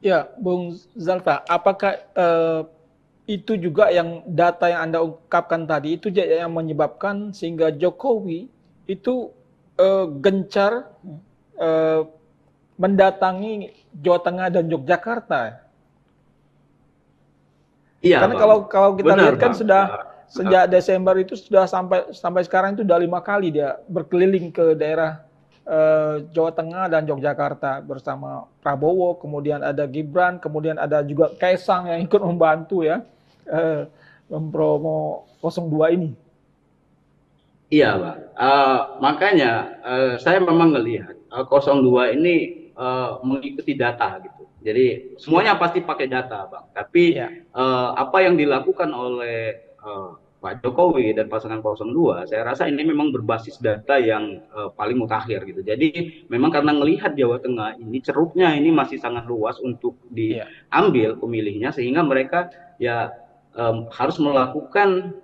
Ya, Bung Zalfa, apakah itu juga yang data yang Anda ungkapkan tadi itu yang menyebabkan sehingga Jokowi itu gencar eh, mendatangi Jawa Tengah dan Yogyakarta? Iya, Karena Bang. kalau kita Benar, lihat kan Bang. sudah sejak Desember itu sudah sampai sekarang itu sudah 5 kali dia berkeliling ke daerah Jawa Tengah dan Yogyakarta bersama Prabowo, kemudian ada Gibran, kemudian ada juga Kaisang yang ikut membantu ya mempromo 02 ini. Iya, Bang. Makanya saya memang melihat 02 ini mengikuti data gitu. Jadi Ya, semuanya pasti pakai data, Bang. Tapi ya, apa yang dilakukan oleh Pak Jokowi dan pasangan 02, saya rasa ini memang berbasis data yang paling mutakhir gitu. Jadi memang karena melihat Jawa Tengah ini ceruknya ini masih sangat luas untuk ya, diambil pemilihnya, sehingga mereka ya harus melakukan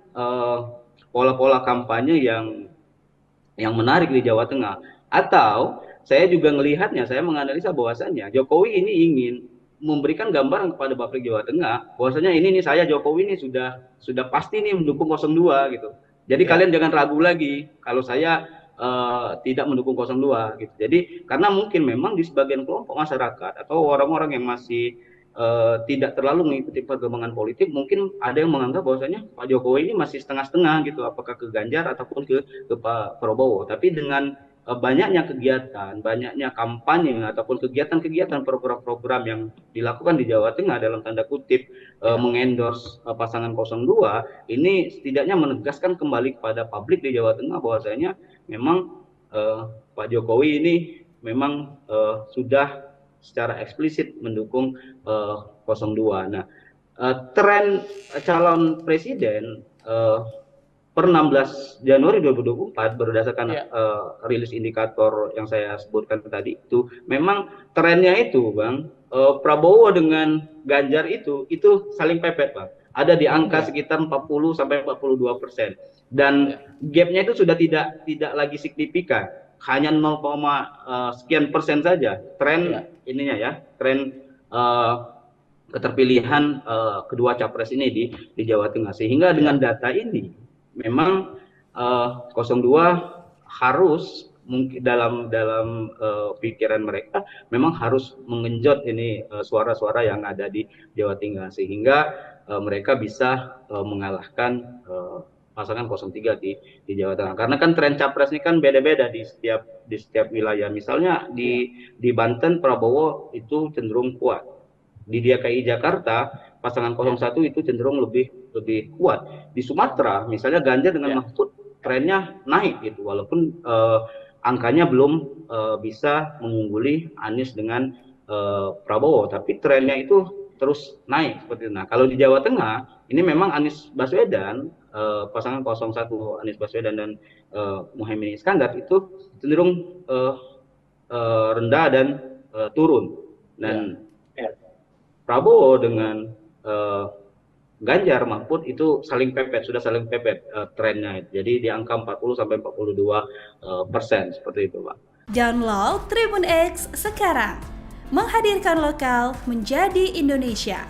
pola-pola kampanye yang menarik di Jawa Tengah. Atau saya juga melihatnya, saya menganalisa bahwasannya Jokowi ini ingin memberikan gambaran kepada publik Jawa Tengah bahwasanya ini nih, saya Jokowi ini sudah pasti nih mendukung 02 gitu. Jadi ya, kalian jangan ragu lagi kalau saya tidak mendukung 02 gitu. Jadi karena mungkin memang di sebagian kelompok masyarakat atau orang-orang yang masih tidak terlalu mengikuti perkembangan politik, mungkin ada yang menganggap bahwasanya Pak Jokowi ini masih setengah-setengah gitu, apakah ke Ganjar ataupun ke Pak Prabowo. Tapi dengan banyaknya kegiatan, banyaknya kampanye ataupun kegiatan-kegiatan program-program yang dilakukan di Jawa Tengah dalam tanda kutip ya, mengendorse pasangan 02, ini setidaknya menegaskan kembali kepada publik di Jawa Tengah bahwasanya memang Pak Jokowi ini memang sudah secara eksplisit mendukung 02. Nah, tren calon presiden per 16 Januari 2024 berdasarkan ya, rilis indikator yang saya sebutkan tadi itu, memang trennya itu, Bang, Prabowo dengan Ganjar itu saling pepet, Bang. Ada di angka ya, sekitar 40 sampai 42%. Dan ya, gapnya itu sudah tidak lagi signifikan, hanya 0, sekian persen saja tren ya, ininya ya, tren keterpilihan kedua capres ini di Jawa Tengah. Sehingga dengan ya, data ini memang 02 harus mungkin dalam pikiran mereka memang harus mengenjot ini suara-suara yang ada di Jawa Tengah, sehingga mereka bisa mengalahkan pasangan 03 di Jawa Tengah. Karena kan tren capres ini kan beda-beda di setiap wilayah. Misalnya ya, di Banten Prabowo itu cenderung kuat. Di DKI Jakarta pasangan ya, 01 itu cenderung lebih kuat. Di Sumatera misalnya Ganjar dengan ya, Mahfud trennya naik gitu, walaupun angkanya belum bisa mengungguli Anies dengan Prabowo, tapi trennya itu terus naik seperti itu. Nah, kalau di Jawa Tengah ini memang Anies Baswedan, pasangan 01 Anies Baswedan dan Muhaimin Iskandar itu cenderung rendah dan turun. ya. Dan Prabowo dengan Ganjar Mahfud itu sudah saling pepet trennya. Jadi di angka 40 sampai 42% seperti itu, Pak. Download Tribun X sekarang. Menghadirkan lokal menjadi Indonesia.